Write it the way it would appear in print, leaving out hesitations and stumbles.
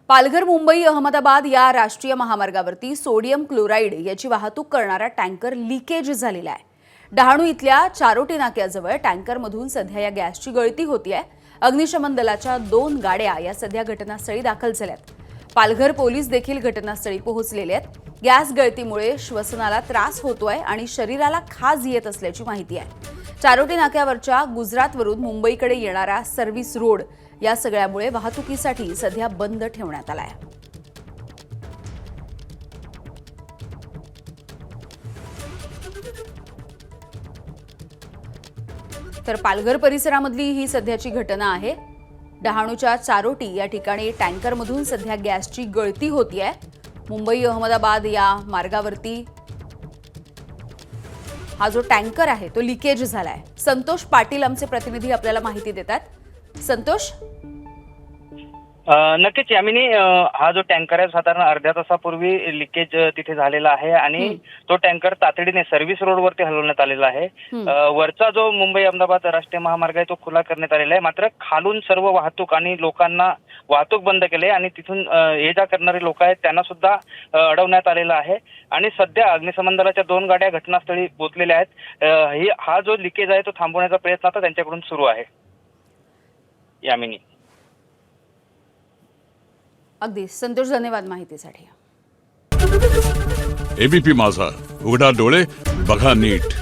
पालघर मुंबई अहमदाबाद या राष्ट्रीय महामार्गावरती sodium chloride याची वाहतूक करणारा टँकर लिकेज झालेला आहे। डहाणू इथल्या चारोटी नाक्याजवळ टँकरमधून सध्या या गॅसची गळती होतीये। अग्निशमन दलाच्या 2 गाड्या या सध्या घटनास्थळी दाखल झाल्यात। पालघर पोलीस देखील घटनास्थळी पोहोचलेले आहेत। गॅस गळतीमुळे श्वसनाला त्रास होतोय आणि शरीराला खाज येत असल्याची माहिती आहे। चारोटी नाक्यावरच्या गुजरातवरून मुंबईकडे येणारा सर्व्हिस रोड या सगळ्यामुळे वाहतुकीसाठी सध्या बंद ठेवण्यात आलाय। तर पालघर परिसरामधली ही सध्याची घटना आहे। डहाणूच्या चारोटी या ठिकाणी टँकरमधून सध्या गॅसची गळती होतीये। मुंबई अहमदाबाद या मार्गावरती हा जो टँकर आहे तो लिकेज झालाय। संतोष पाटील आमचे प्रतिनिधी आपल्याला माहिती देतात। संतोष, नक्कीच यामिनी, हा जो टँकर आहे साधारण अर्ध्या तासापूर्वी लिकेज तिथे झालेला आहे आणि तो टँकर तातडीने सर्व्हिस रोडवरती हलवण्यात आलेला आहे। वरचा जो मुंबई अहमदाबाद राष्ट्रीय महामार्ग आहे तो खुला करण्यात आलेला आहे, मात्र खालून सर्व वाहतूक आणि लोकांना वाहतूक बंद केली आणि तिथून ये जा करणारे लोक आहेत त्यांना सुद्धा अडवण्यात आलेलं आहे। आणि सध्या अग्निशमन दलाच्या 2 गाड्या घटनास्थळी पोहोचलेल्या आहेत। हा जो लिकेज आहे तो थांबवण्याचा प्रयत्न आता त्यांच्याकडून सुरू आहे। यामिनी, अगदी संतोष, धन्यवाद माहितीसाठी। एबीपी माझा, उघडा डोळे बघा नीट।